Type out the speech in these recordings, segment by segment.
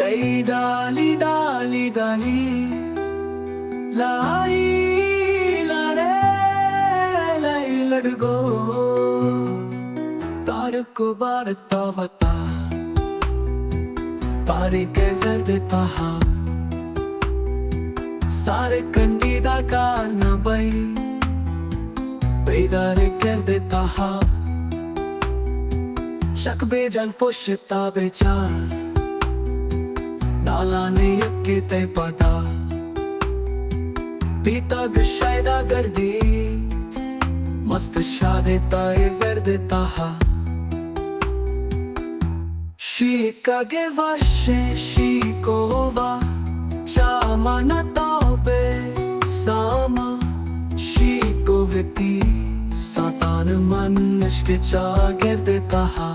Lei dali dali dali Lai la re lai ladgo Tarko baratavata Pare ke zard taha Sare kandida ka na bay Beidare कर देता हा शक बेजान पुष्ता बेचार नाला ने यक्के ते पता पीता गशायदा गर्दी मस्त शादे ताए ver देता हा Shikage vashe shikova Shama na taube sama Shikoveti Satan man ishq cha ger deta ha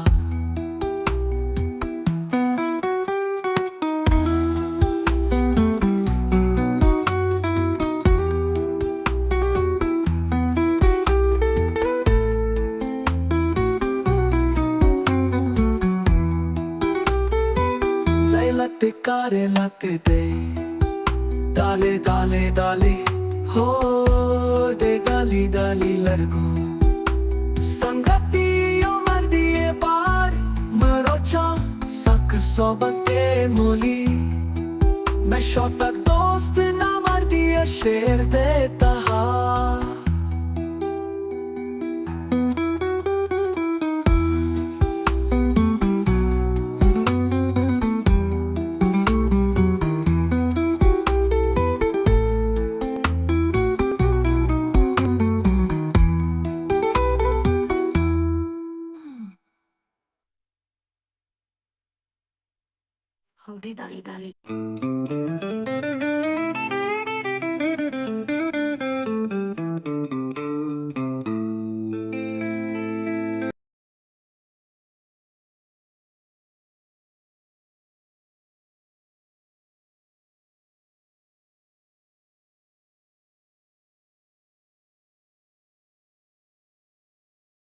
Latte kare latte de Dale dale dale Ho de dali dali ladgo Sangati yo mardiye par Marocha sak sohbate moli Main shotak dost na mardiye sher deta ha Hold it, dolly, dolly.